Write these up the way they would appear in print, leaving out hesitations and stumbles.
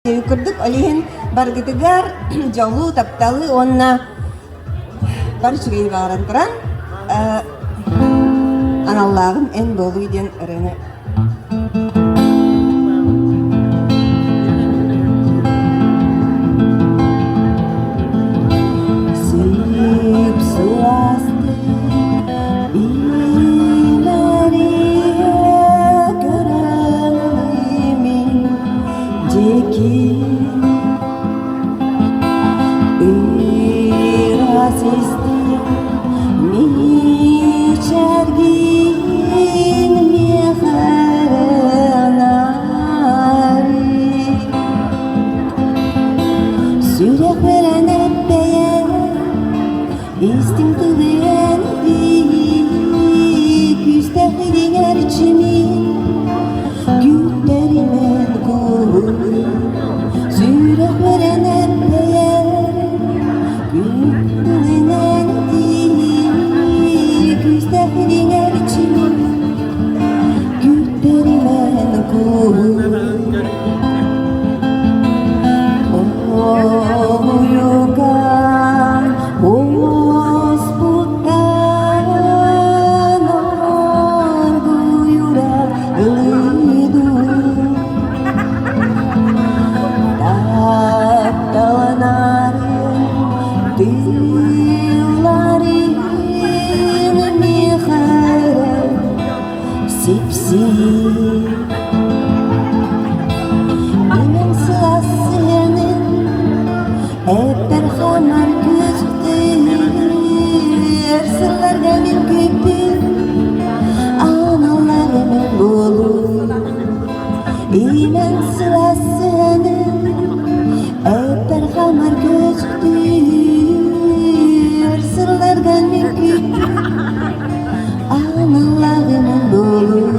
Kurduk olihin bargıtıgar jolu taptalı onna barışıgayı bağırantıran analağım en bolu den ırını. Sip suastı ileriye görelim Jeki irasisti mi cergin mi haranari Sürek veren epeye istimtiliyen küstahidin erçimin güllerimen kuru Sürek veren epeye güllerimen küstahidin erçimin güllerimen kuru Oyugan Hosputkan Orguyurak Lidu Taptalanar Dillarin Mihara Sip-sip Benim sırasının Eper hamar gözüktir Sırlarga min köpür Analarımın olur İmen sırasının Eper hamar gözüktir Sırlarga min köpür Analarımın olur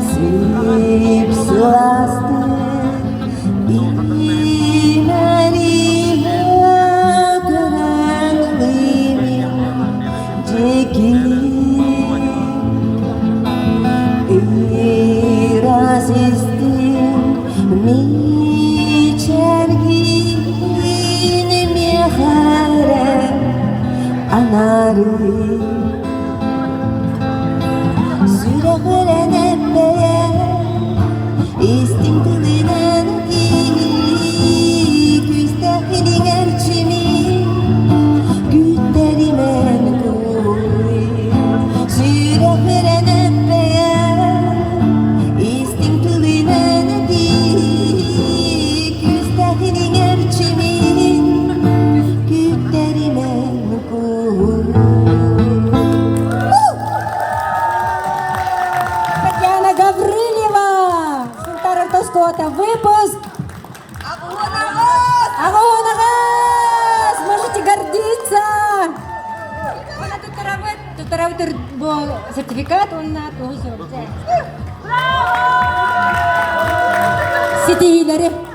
Sip suastı Mi cergin mi hare anari Sürek veren epeye istimtilinden küstahidin erçimin güllerimen kuy Sürek veren epeye istimtilinden küstahidin erçimin güllerimen kuy Татьяна Гаврилева, Султан-Артовского выпуск. Агуна вас! Можете гордиться. Тут сертификат, он на тоже. Сидели.